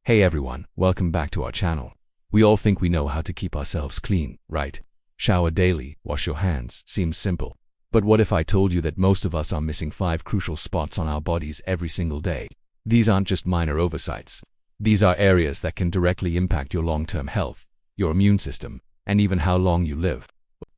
Hey everyone, welcome back to our channel. We all think we know how to keep ourselves clean, right? Shower daily, wash your hands, seems simple. But what if I told you that most of us are missing 5 crucial spots on our bodies every single day? These aren't just minor oversights. These are areas that can directly impact your long-term health, your immune system, and even how long you live.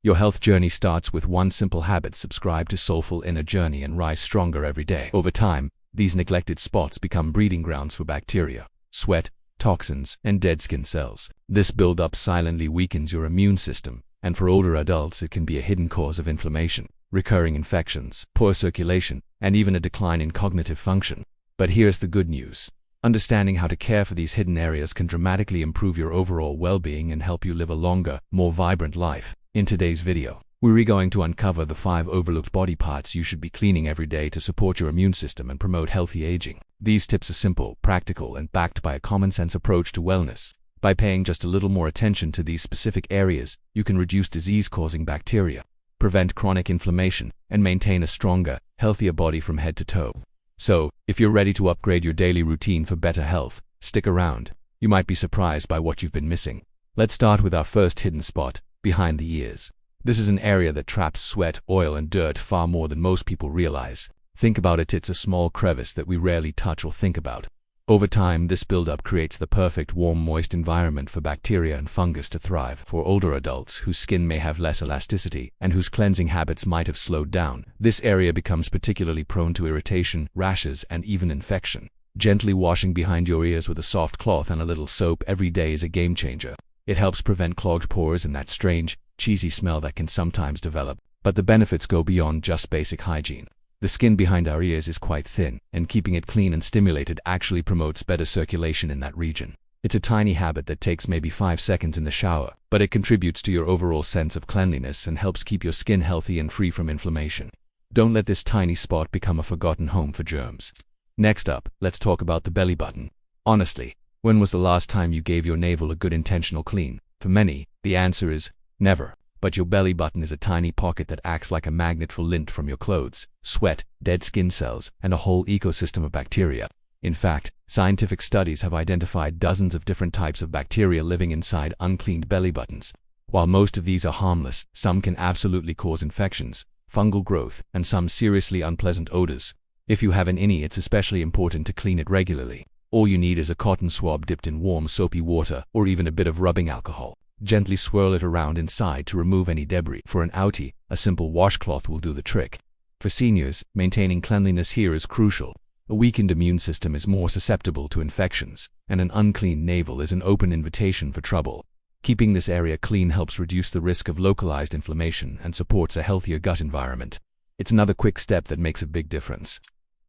Your health journey starts with one simple habit: subscribe to Soulful Inner Journey and rise stronger every day. Over time, these neglected spots become breeding grounds for bacteria, sweat, toxins, and dead skin cells. This buildup silently weakens your immune system, and for older adults it can be a hidden cause of inflammation, recurring infections, poor circulation, and even a decline in cognitive function. But here's the good news. Understanding how to care for these hidden areas can dramatically improve your overall well-being and help you live a longer, more vibrant life. In today's video, we're going to uncover the 5 overlooked body parts you should be cleaning every day to support your immune system and promote healthy aging. These tips are simple, practical, and backed by a common-sense approach to wellness. By paying just a little more attention to these specific areas, you can reduce disease-causing bacteria, prevent chronic inflammation, and maintain a stronger, healthier body from head to toe. So, if you're ready to upgrade your daily routine for better health, stick around. You might be surprised by what you've been missing. Let's start with our first hidden spot, behind the ears. This is an area that traps sweat, oil, and dirt far more than most people realize. Think about it, it's a small crevice that we rarely touch or think about. Over time, this buildup creates the perfect warm, moist environment for bacteria and fungus to thrive. For older adults whose skin may have less elasticity and whose cleansing habits might have slowed down, this area becomes particularly prone to irritation, rashes, and even infection. Gently washing behind your ears with a soft cloth and a little soap every day is a game changer. It helps prevent clogged pores and that strange, cheesy smell that can sometimes develop. But the benefits go beyond just basic hygiene. The skin behind our ears is quite thin, and keeping it clean and stimulated actually promotes better circulation in that region. It's a tiny habit that takes maybe 5 seconds in the shower, but it contributes to your overall sense of cleanliness and helps keep your skin healthy and free from inflammation. Don't let this tiny spot become a forgotten home for germs. Next up, let's talk about the belly button. Honestly, when was the last time you gave your navel a good intentional clean? For many, the answer is never. But your belly button is a tiny pocket that acts like a magnet for lint from your clothes, sweat, dead skin cells, and a whole ecosystem of bacteria. In fact, scientific studies have identified dozens of different types of bacteria living inside uncleaned belly buttons. While most of these are harmless, some can absolutely cause infections, fungal growth, and some seriously unpleasant odors. If you have an innie, it's especially important to clean it regularly. All you need is a cotton swab dipped in warm soapy water or even a bit of rubbing alcohol. Gently swirl it around inside to remove any debris. For an outie, a simple washcloth will do the trick. For seniors, maintaining cleanliness here is crucial. A weakened immune system is more susceptible to infections, and an unclean navel is an open invitation for trouble. Keeping this area clean helps reduce the risk of localized inflammation and supports a healthier gut environment. It's another quick step that makes a big difference.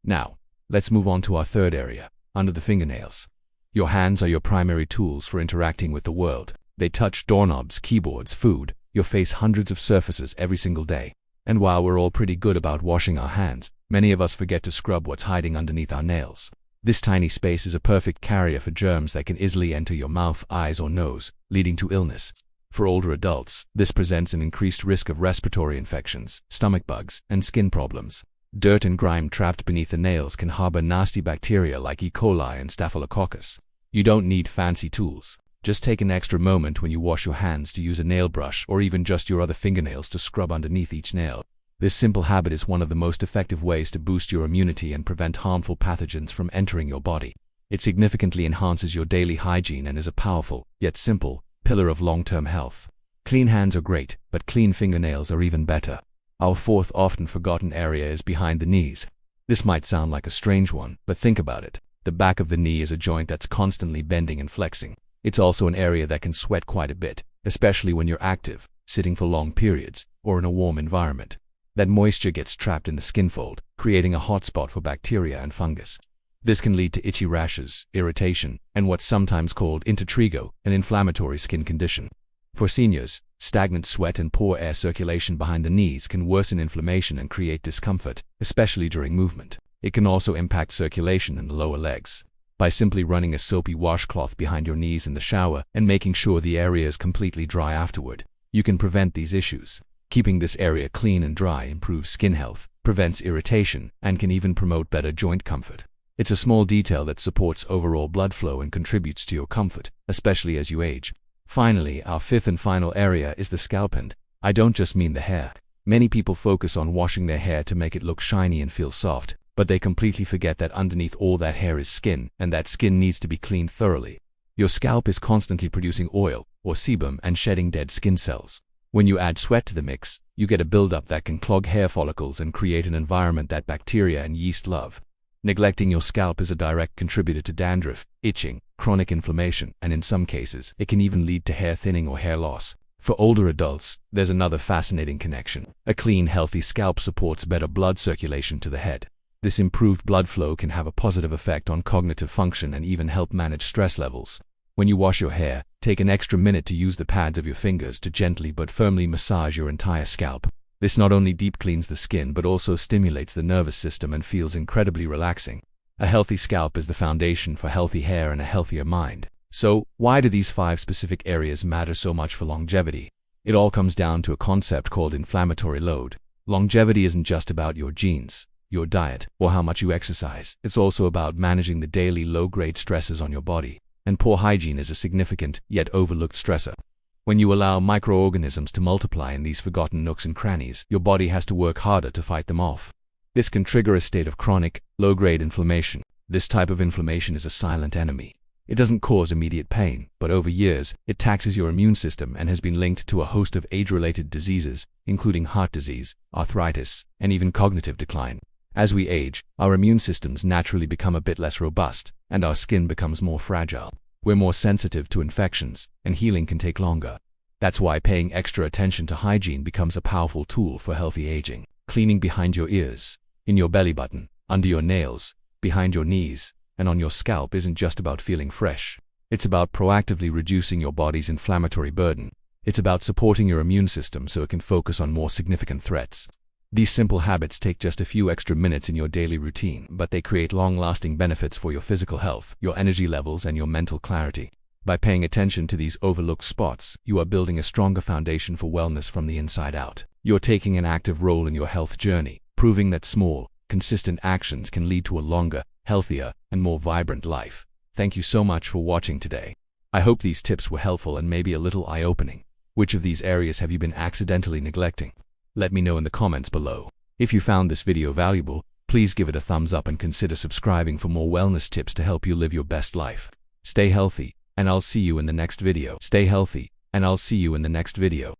Now, let's move on to our third area, under the fingernails. Your hands are your primary tools for interacting with the world. They touch doorknobs, keyboards, food, your face, hundreds of surfaces every single day. And while we're all pretty good about washing our hands, many of us forget to scrub what's hiding underneath our nails. This tiny space is a perfect carrier for germs that can easily enter your mouth, eyes, or nose, leading to illness. For older adults, this presents an increased risk of respiratory infections, stomach bugs, and skin problems. Dirt and grime trapped beneath the nails can harbor nasty bacteria like E. coli and Staphylococcus. You don't need fancy tools. Just take an extra moment when you wash your hands to use a nail brush or even just your other fingernails to scrub underneath each nail. This simple habit is one of the most effective ways to boost your immunity and prevent harmful pathogens from entering your body. It significantly enhances your daily hygiene and is a powerful, yet simple, pillar of long-term health. Clean hands are great, but clean fingernails are even better. Our fourth often forgotten area is behind the knees. This might sound like a strange one, but think about it. The back of the knee is a joint that's constantly bending and flexing. It's also an area that can sweat quite a bit, especially when you're active, sitting for long periods, or in a warm environment. That moisture gets trapped in the skin fold, creating a hotspot for bacteria and fungus. This can lead to itchy rashes, irritation, and what's sometimes called intertrigo, an inflammatory skin condition. For seniors, stagnant sweat and poor air circulation behind the knees can worsen inflammation and create discomfort, especially during movement. It can also impact circulation in the lower legs. By simply running a soapy washcloth behind your knees in the shower and making sure the area is completely dry afterward, you can prevent these issues. Keeping this area clean and dry improves skin health, prevents irritation, and can even promote better joint comfort. It's a small detail that supports overall blood flow and contributes to your comfort, especially as you age. Finally, our fifth and final area is the scalp, and I don't just mean the hair. Many people focus on washing their hair to make it look shiny and feel soft, but they completely forget that underneath all that hair is skin, and that skin needs to be cleaned thoroughly. Your scalp is constantly producing oil, or sebum, and shedding dead skin cells. When you add sweat to the mix, you get a buildup that can clog hair follicles and create an environment that bacteria and yeast love. Neglecting your scalp is a direct contributor to dandruff, itching, chronic inflammation, and in some cases, it can even lead to hair thinning or hair loss. For older adults, there's another fascinating connection. A clean, healthy scalp supports better blood circulation to the head. This improved blood flow can have a positive effect on cognitive function and even help manage stress levels. When you wash your hair, take an extra minute to use the pads of your fingers to gently but firmly massage your entire scalp. This not only deep cleans the skin but also stimulates the nervous system and feels incredibly relaxing. A healthy scalp is the foundation for healthy hair and a healthier mind. So, why do these 5 specific areas matter so much for longevity? It all comes down to a concept called inflammatory load. Longevity isn't just about your genes, your diet, or how much you exercise. It's also about managing the daily low-grade stresses on your body. And poor hygiene is a significant, yet overlooked stressor. When you allow microorganisms to multiply in these forgotten nooks and crannies, your body has to work harder to fight them off. This can trigger a state of chronic, low-grade inflammation. This type of inflammation is a silent enemy. It doesn't cause immediate pain, but over years, it taxes your immune system and has been linked to a host of age-related diseases, including heart disease, arthritis, and even cognitive decline. As we age, our immune systems naturally become a bit less robust, and our skin becomes more fragile. We're more sensitive to infections, and healing can take longer. That's why paying extra attention to hygiene becomes a powerful tool for healthy aging. Cleaning behind your ears, in your belly button, under your nails, behind your knees, and on your scalp isn't just about feeling fresh. It's about proactively reducing your body's inflammatory burden. It's about supporting your immune system so it can focus on more significant threats. These simple habits take just a few extra minutes in your daily routine, but they create long-lasting benefits for your physical health, your energy levels, and your mental clarity. By paying attention to these overlooked spots, you are building a stronger foundation for wellness from the inside out. You're taking an active role in your health journey, proving that small, consistent actions can lead to a longer, healthier, and more vibrant life. Thank you so much for watching today. I hope these tips were helpful and maybe a little eye-opening. Which of these areas have you been accidentally neglecting? Let me know in the comments below. If you found this video valuable, please give it a thumbs up and consider subscribing for more wellness tips to help you live your best life. Stay healthy, and I'll see you in the next video. Stay healthy, and I'll see you in the next video.